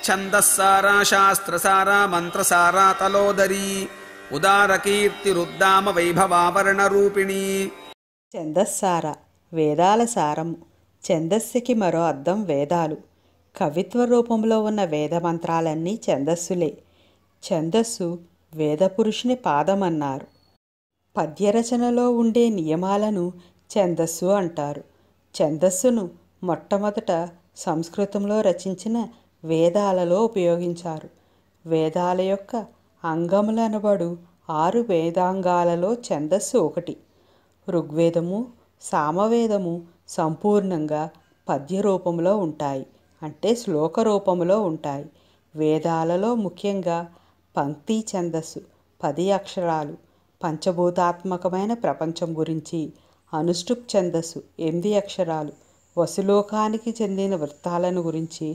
ఛందస్సారా శాస్త్రసారా మంత్రసారా తలోదరీ ఉదారకీర్తిరుద్దామ వైభవావరణ రూపిణి. ఛందస్సార వేదాల సారము. ఛందస్సుకి మరో అర్థం వేదాలు. కవిత్వ రూపంలో ఉన్న వేద మంత్రాలన్నీ ఛందస్సులే. ఛందస్సు వేదపురుషుని పాదమన్నారు. పద్యరచనలో ఉండే నియమాలను ఛందస్సు అంటారు. ఛందస్సును మొట్టమొదట సంస్కృతంలో రచించిన వేదాలలో ఉపయోగించారు. వేదాల యొక్క అంగములనబడు 6 వేదాంగాలలో ఛందస్సు ఒకటి. ఋగ్వేదము, సామవేదము సంపూర్ణంగా పద్య రూపంలో ఉంటాయి, అంటే శ్లోక రూపంలో ఉంటాయి. వేదాలలో ముఖ్యంగా పంక్తి ఛందస్సు 10 అక్షరాలు, పంచభూతాత్మకమైన ప్రపంచం గురించి. అనుష్టుప్ ఛందస్సు 8 అక్షరాలు, వసులోకానికి చెందిన వృత్తాలను గురించి.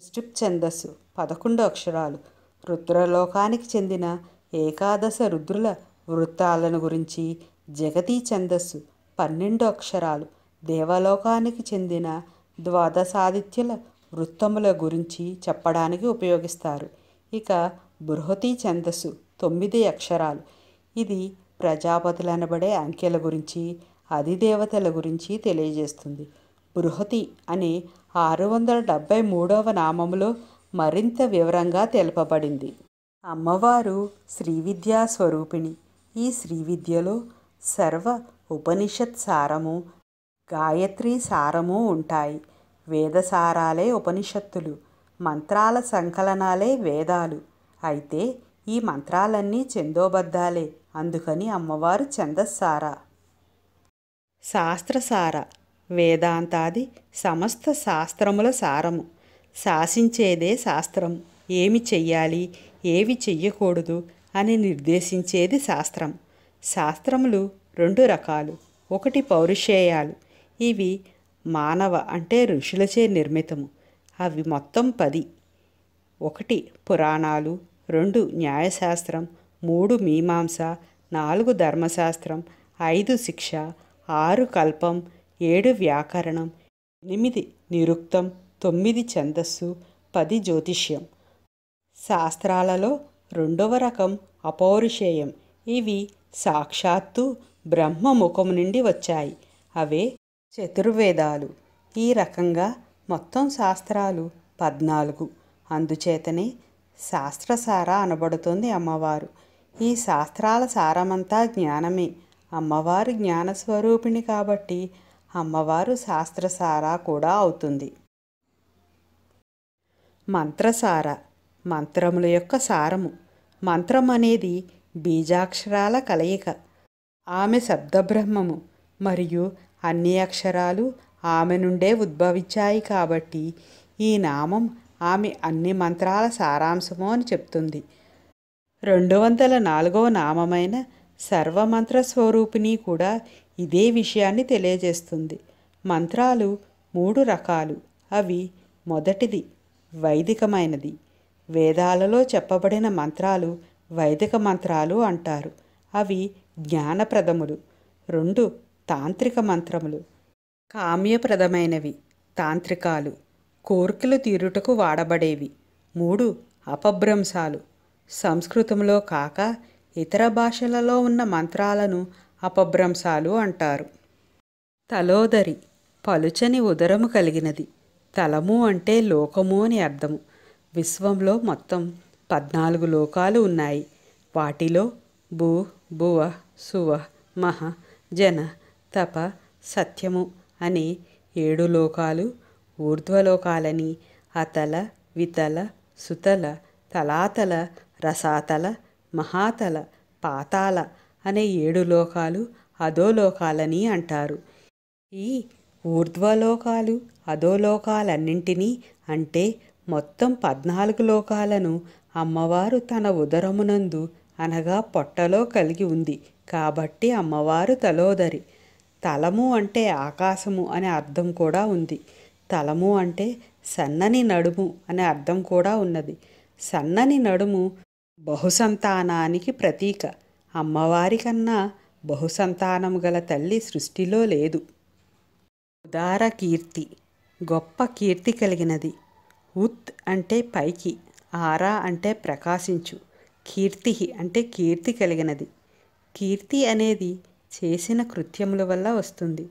అనుష్టుప్ ఛందస్సు 11 అక్షరాలు, రుద్రలోకానికి చెందిన ఏకాదశ రుద్రుల వృత్తాలను గురించి. జగతీ ఛందస్సు 12 అక్షరాలు, దేవలోకానికి చెందిన ద్వాదశాదిత్యుల వృత్తముల గురించి చెప్పడానికి ఉపయోగిస్తారు. ఇక బృహతి ఛందస్సు 9 అక్షరాలు. ఇది ప్రజాపతులనబడే అంకెల గురించి, అధిదేవతల గురించి తెలియజేస్తుంది. బృహతి అనే 673వ నామములో మరింత వివరంగా తెలుపబడింది. అమ్మవారు శ్రీవిద్యా స్వరూపిణి. ఈ శ్రీవిద్యలో సర్వ ఉపనిషత్ సారము, గాయత్రి సారము ఉంటాయి. వేదసారాలే ఉపనిషత్తులు, మంత్రాల సంకలనాలే వేదాలు. అయితే ఈ మంత్రాలన్నీ ఛందోబద్ధాలే, అందుకని అమ్మవారు ఛందస్సార. శాస్త్రసార వేదాంతాది సమస్త శాస్త్రముల సారము. శాసించేదే శాస్త్రం. ఏమి చెయ్యాలి, ఏవి చెయ్యకూడదు అని నిర్దేశించేది శాస్త్రం. శాస్త్రములు 2 రకాలు. ఒకటి పౌరుషేయాలు. ఇవి మానవ అంటే ఋషులచే నిర్మితము. అవి మొత్తం 10. 1 పురాణాలు, 2 న్యాయశాస్త్రం, 3 మీమాంస, 4 ధర్మశాస్త్రం, 5 శిక్ష, 6 కల్పం, 7 వ్యాకరణం, 8 నిరుక్తం, 9 ఛందస్సు, 10 జ్యోతిష్యం. శాస్త్రాలలో 2వ రకం అపౌరుషేయం. ఇవి సాక్షాత్తు బ్రహ్మముఖం నుండి వచ్చాయి. అవే చతుర్వేదాలు. ఈ రకంగా మొత్తం శాస్త్రాలు 14. అందుచేతనే శాస్త్రసార అనబడుతుంది అమ్మవారు. ఈ శాస్త్రాల సారమంతా జ్ఞానమే. అమ్మవారు జ్ఞానస్వరూపిణి కాబట్టి అమ్మవారు శాస్త్రసార కూడా అవుతుంది. మంత్రసార మంత్రముల యొక్క సారము. మంత్రం అనేది బీజాక్షరాల కలయిక. ఆమె శబ్దబ్రహ్మము మరియు అన్ని అక్షరాలు ఆమె నుండే ఉద్భవించాయి కాబట్టి ఈ నామం ఆమె అన్ని మంత్రాల సారాంశము అని చెప్తుంది. 204వ నామమైన సర్వమంత్రస్వరూపిణి కూడా ఇదే విషయాన్ని తెలియజేస్తుంది. మంత్రాలు 3 రకాలు. అవి మొదటిది వైదికమైనది. వేదాలలో చెప్పబడిన మంత్రాలు వైదిక మంత్రాలు అంటారు. అవి జ్ఞానప్రదములు. 2 తాంత్రిక మంత్రములు. కామ్యప్రదమైనవి. తాంత్రికాలు కోర్కెలు తీరుటకు వాడబడేవి. 3 అపభ్రంశాలు. సంస్కృతంలో కాక ఇతర భాషలలో ఉన్న మంత్రాలను అపభ్రంశాలు అంటారు. తలోదరి పలుచని ఉదరము కలిగినది. తలము అంటే లోకము అని అర్థము. విశ్వంలో మొత్తం 14 లోకాలు ఉన్నాయి. వాటిలో భూ, భువ, సువ, మహ, జన, తప, సత్యము అనే 7 లోకాలు, ఊర్ధ్వలోకాలని అతల, వితల, సుతల, తలాతల, రసాతల, మహాతల, పాతాళ అనే 7 లోకాలు అధోలోకాలని అంటారు. ఈ ఊర్ధ్వలోకాలు అధోలోకాలన్నింటినీ అంటే మొత్తం 14 లోకాలను అమ్మవారు తన ఉదరమునందు అనగా పొట్టలో కలిగి ఉంది కాబట్టి అమ్మవారు తలోదరి. తలము అంటే ఆకాశము అనే అర్థం కూడా ఉంది. తలము అంటే సన్నని నడుము అనే అర్థం కూడా ఉన్నది. సన్నని నడుము బహుసంతానానికి ప్రతీక. అమ్మవారి కన్నా బహుసంతానము గల తల్లి సృష్టిలో లేదు. ఉదార కీర్తి గొప్ప కీర్తి కలిగినది. ఉత్ అంటే పైకి, ఆరా అంటే ప్రకాశించు, కీర్తి అంటే కీర్తి కలిగినది. కీర్తి అనేది చేసిన కృత్యముల వల్ల వస్తుంది.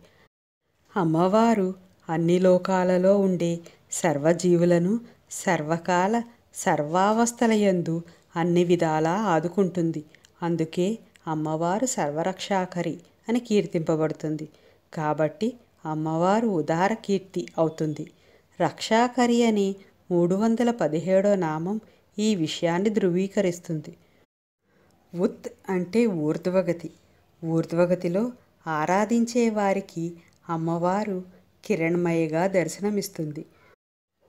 అమ్మవారు అన్ని లోకాలలో ఉండే సర్వజీవులను సర్వకాల సర్వావస్థలయందు అన్ని విధాలా ఆదుకుంటుంది. అందుకే అమ్మవారు సర్వరక్షాకరి అని కీర్తింపబడుతుంది. కాబట్టి అమ్మవారు ఉదార కీర్తి అవుతుంది. రక్షాకరి అని 317వ నామం ఈ విషయాన్ని ధృవీకరిస్తుంది. ఉత్ అంటే ఊర్ధ్వగతి. ఊర్ధ్వగతిలో ఆరాధించే వారికి అమ్మవారు కిరణ్మయగా దర్శనమిస్తుంది.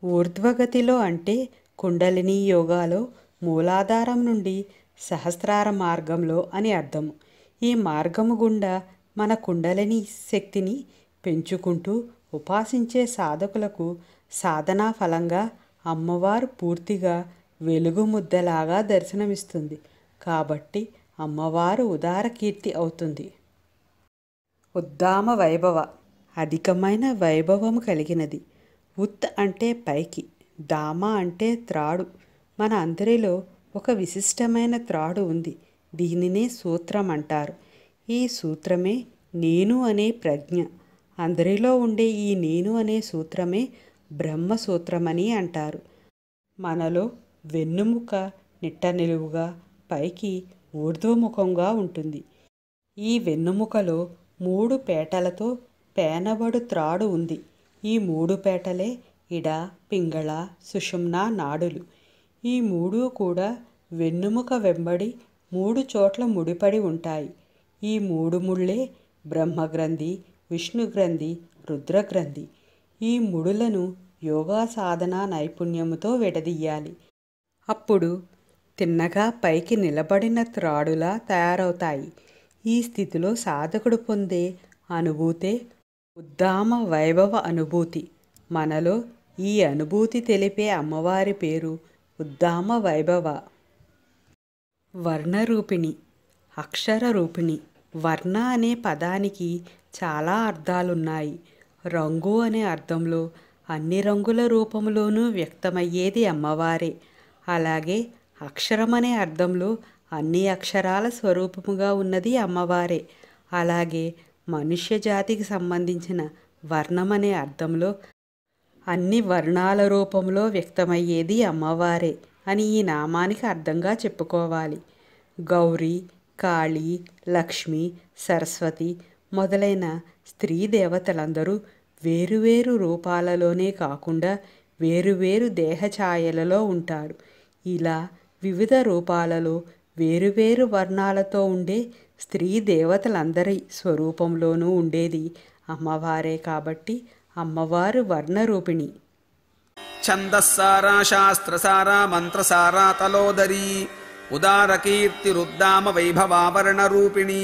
ఊర్ధ్వగతిలో అంటే కుండలినీ యోగాలో మూలాధారం నుండి సహస్రార మార్గంలో అని అర్థము. ఈ మార్గము గుండా మన కుండలిని శక్తిని పెంచుకుంటూ ఉపాసించే సాధకులకు సాధనా ఫలంగా అమ్మవారు పూర్తిగా వెలుగు ముద్దలాగా దర్శనమిస్తుంది. కాబట్టి అమ్మవారు ఉదార కీర్తి అవుతుంది. ఉద్దామ వైభవ, అధికమైన వైభవము కలిగినది. ఉత్ అంటే పైకి, దామ అంటే త్రాడు. మన అందరిలో ఒక విశిష్టమైన త్రాడు ఉంది. దీనినే సూత్రం అంటారు. ఈ సూత్రమే నేను అనే ప్రజ్ఞ. అందరిలో ఉండే ఈ నేను అనే సూత్రమే బ్రహ్మసూత్రమని అంటారు. మనలో వెన్నుముక నిట్ట నిలువుగా పైకి ఊర్ధ్వముఖంగా ఉంటుంది. ఈ వెన్నుముకలో 3 పేటలతో పేనబడు త్రాడు ఉంది. ఈ 3 పేటలే ఇడ, పింగళ, సుషుమ్న నాడులు. ఈ 3 కూడా వెన్నుముక వెంబడి 3 చోట్ల ముడిపడి ఉంటాయి. ఈ 3 ముళ్ళే బ్రహ్మగ్రంథి, విష్ణుగ్రంథి, రుద్రగ్రంథి. ఈ ముడులను యోగా సాధన నైపుణ్యముతో విడదీయాలి. అప్పుడు తిన్నగా పైకి నిలబడిన త్రాడులా తయారవుతాయి. ఈ స్థితిలో సాధకుడు పొందే అనుభూతే ఉద్దామ వైభవ అనుభూతి. మనలో ఈ అనుభూతి తెలిపే అమ్మవారి పేరు ఉద్దామ వైభవ. వర్ణరూపిణి, అక్షర రూపిణి. వర్ణ అనే పదానికి చాలా అర్థాలున్నాయి. రంగు అనే అర్థంలో అన్ని రంగుల రూపంలోనూ వ్యక్తమయ్యేది అమ్మవారే. అలాగే అక్షరం అనే అర్థంలో అన్ని అక్షరాల స్వరూపముగా ఉన్నది అమ్మవారే. అలాగే మనుష్య జాతికి సంబంధించిన వర్ణం అనే అర్థంలో అన్ని వర్ణాల రూపంలో వ్యక్తమయ్యేది అమ్మవారే అని ఈ నామానికి అర్థంగా చెప్పుకోవాలి. గౌరీ, కాళీ, లక్ష్మి, సరస్వతి మొదలైన స్త్రీ దేవతలందరూ వేరువేరు రూపాలలోనే కాకుండా వేరువేరు దేహఛాయలలో ఉంటారు. ఇలా వివిధ రూపాలలో వేరువేరు వర్ణాలతో ఉండే స్త్రీ దేవతలందరి స్వరూపంలోనూ ఉండేది అమ్మవారే. కాబట్టి అమ్మవారు వర్ణరూపిణి. ఛందస్సారా శాస్త్రసారా మంత్రసారా తలోదరీ ఉదారకీర్తిరుద్దామ వైభవావరణ రూపిణి.